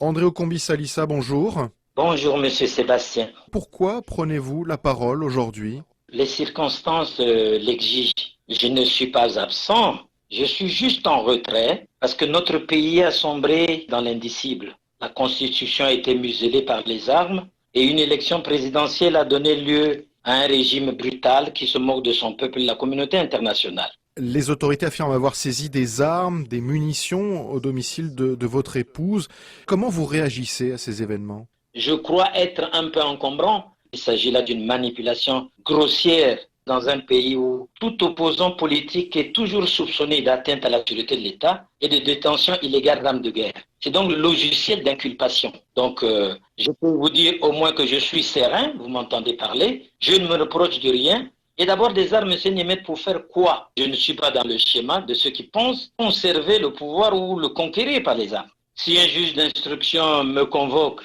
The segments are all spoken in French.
André Okombi-Salissa, bonjour. Bonjour, Monsieur Sébastien. Pourquoi prenez-vous la parole aujourd'hui? Les circonstances l'exigent. Je ne suis pas absent, je suis juste en retrait parce que notre pays a sombré dans l'indicible. La Constitution a été muselée par les armes et une élection présidentielle a donné lieu à un régime brutal qui se moque de son peuple et de la communauté internationale. Les autorités affirment avoir saisi des armes, des munitions au domicile de votre épouse. Comment vous réagissez à ces événements? Je crois être un peu encombrant. Il s'agit là d'une manipulation grossière dans un pays où tout opposant politique est toujours soupçonné d'atteinte à la sécurité de l'État et de détention illégale d'armes de guerre. C'est donc le logiciel d'inculpation. Donc, je peux vous dire au moins que je suis serein, vous m'entendez parler, je ne me reproche de rien. Et d'abord, des armes, M. Niemet, pour faire quoi? Je ne suis pas dans le schéma de ceux qui pensent conserver le pouvoir ou le conquérir par les armes. Si un juge d'instruction me convoque,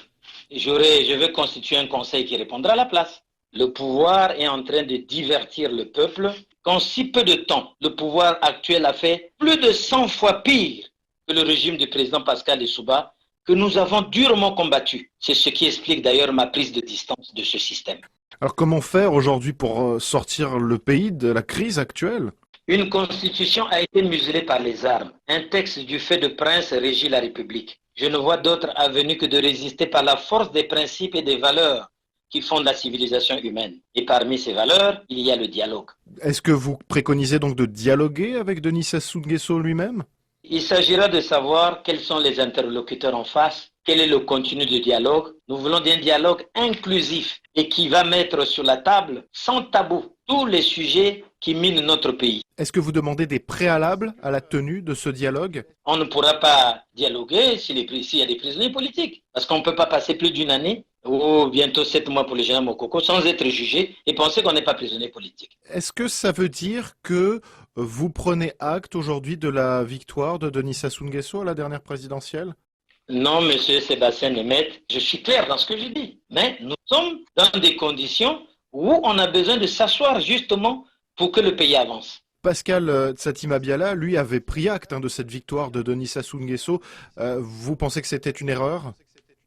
je vais constituer un conseil qui répondra à la place. Le pouvoir est en train de divertir le peuple. Qu'en si peu de temps, le pouvoir actuel a fait plus de 100 fois pire que le régime du président Pascal Lissouba, que nous avons durement combattu. C'est ce qui explique d'ailleurs ma prise de distance de ce système. Alors comment faire aujourd'hui pour sortir le pays de la crise actuelle? Une constitution a été muselée par les armes. Un texte du fait de prince régit la République. Je ne vois d'autre avenue que de résister par la force des principes et des valeurs qui fondent la civilisation humaine. Et parmi ces valeurs, il y a le dialogue. Est-ce que vous préconisez donc de dialoguer avec Denis Sassou Nguesso lui-même? Il s'agira de savoir quels sont les interlocuteurs en face, quel est le contenu du dialogue. Nous voulons un dialogue inclusif et qui va mettre sur la table, sans tabou, tous les sujets qui minent notre pays. Est-ce que vous demandez des préalables à la tenue de ce dialogue? On ne pourra pas dialoguer s'il y a des prisonniers politiques, parce qu'on ne peut pas passer plus d'une année ou bientôt 7 mois pour le général Mokoko sans être jugé et penser qu'on n'est pas prisonnier politique. Est-ce que ça veut dire que vous prenez acte aujourd'hui de la victoire de Denis Sassou Nguesso à la dernière présidentielle? Non, monsieur Sébastien Nemeth, je suis clair dans ce que je dis, mais nous sommes dans des conditions où on a besoin de s'asseoir justement pour que le pays avance. Pascal Tsati Mabiala, lui, avait pris acte de cette victoire de Denis Sassou Nguesso. Vous pensez que c'était une erreur?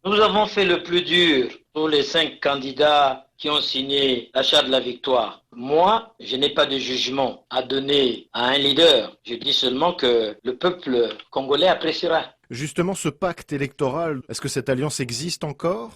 Nous avons fait le plus dur pour les 5 candidats qui ont signé la charte de la victoire. Moi, je n'ai pas de jugement à donner à un leader. Je dis seulement que le peuple congolais appréciera. Justement, ce pacte électoral, est-ce que cette alliance existe encore?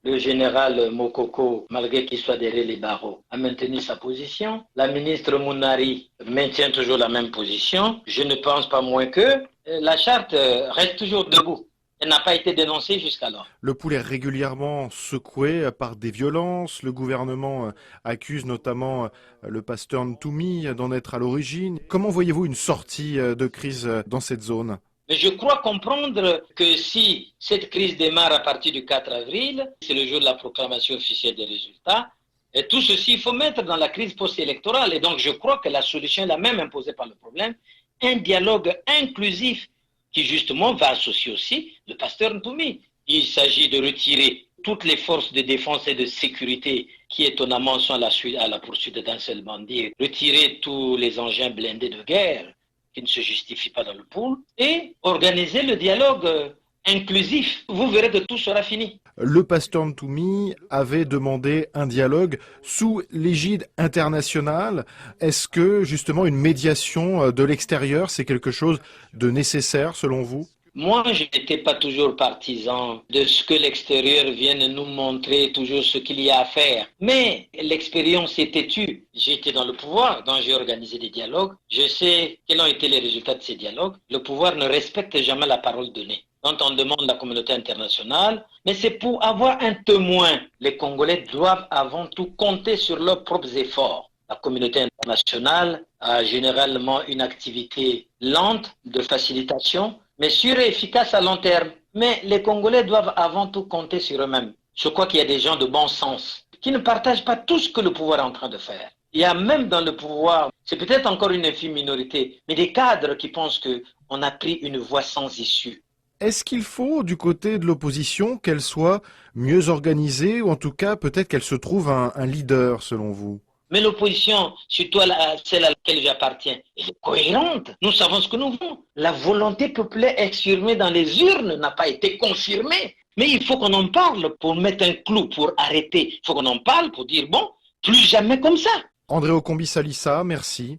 Le général Mokoko, malgré qu'il soit derrière les barreaux, a maintenu sa position. La ministre Mounari maintient toujours la même position. Je ne pense pas moins que la charte reste toujours debout. Elle n'a pas été dénoncée jusqu'alors. Le pouls est régulièrement secoué par des violences. Le gouvernement accuse notamment le pasteur Ntoumi d'en être à l'origine. Comment voyez-vous une sortie de crise dans cette zone? Mais je crois comprendre que si cette crise démarre à partir du 4 avril, c'est le jour de la proclamation officielle des résultats, et tout ceci, il faut mettre dans la crise post-électorale. Et donc, je crois que la solution est la même imposée par le problème, un dialogue inclusif qui, justement, va associer aussi le pasteur Ntoumi. Il s'agit de retirer toutes les forces de défense et de sécurité qui, étonnamment, sont à la poursuite d'un seul bandit, retirer tous les engins blindés de guerre qui ne se justifient pas dans le pool, et organiser le dialogue inclusif. Vous verrez que tout sera fini. Le pasteur Ntoumi avait demandé un dialogue sous l'égide internationale. Est-ce que justement une médiation de l'extérieur, c'est quelque chose de nécessaire selon vous? Moi, je n'étais pas toujours partisan de ce que l'extérieur vienne nous montrer toujours ce qu'il y a à faire. Mais l'expérience est têtue. J'étais dans le pouvoir, donc j'ai organisé des dialogues. Je sais quels ont été les résultats de ces dialogues. Le pouvoir ne respecte jamais la parole donnée. Quand on demande la communauté internationale, mais c'est pour avoir un témoin. Les Congolais doivent avant tout compter sur leurs propres efforts. La communauté internationale a généralement une activité lente de facilitation, mais sûre et efficace à long terme. Mais les Congolais doivent avant tout compter sur eux-mêmes. Je crois qu'il y a des gens de bon sens qui ne partagent pas tout ce que le pouvoir est en train de faire. Il y a même dans le pouvoir, c'est peut-être encore une infime minorité, mais des cadres qui pensent qu'on a pris une voie sans issue. Est-ce qu'il faut, du côté de l'opposition, qu'elle soit mieux organisée, ou en tout cas peut-être qu'elle se trouve un leader, selon vous? Mais l'opposition, surtout celle à laquelle j'appartiens, elle est cohérente. Nous savons ce que nous voulons. La volonté populaire exprimée dans les urnes n'a pas été confirmée Mais il faut qu'on en parle pour mettre un clou, pour arrêter. Il faut qu'on en parle pour dire, bon, plus jamais comme ça. André Okombi Salissa, merci.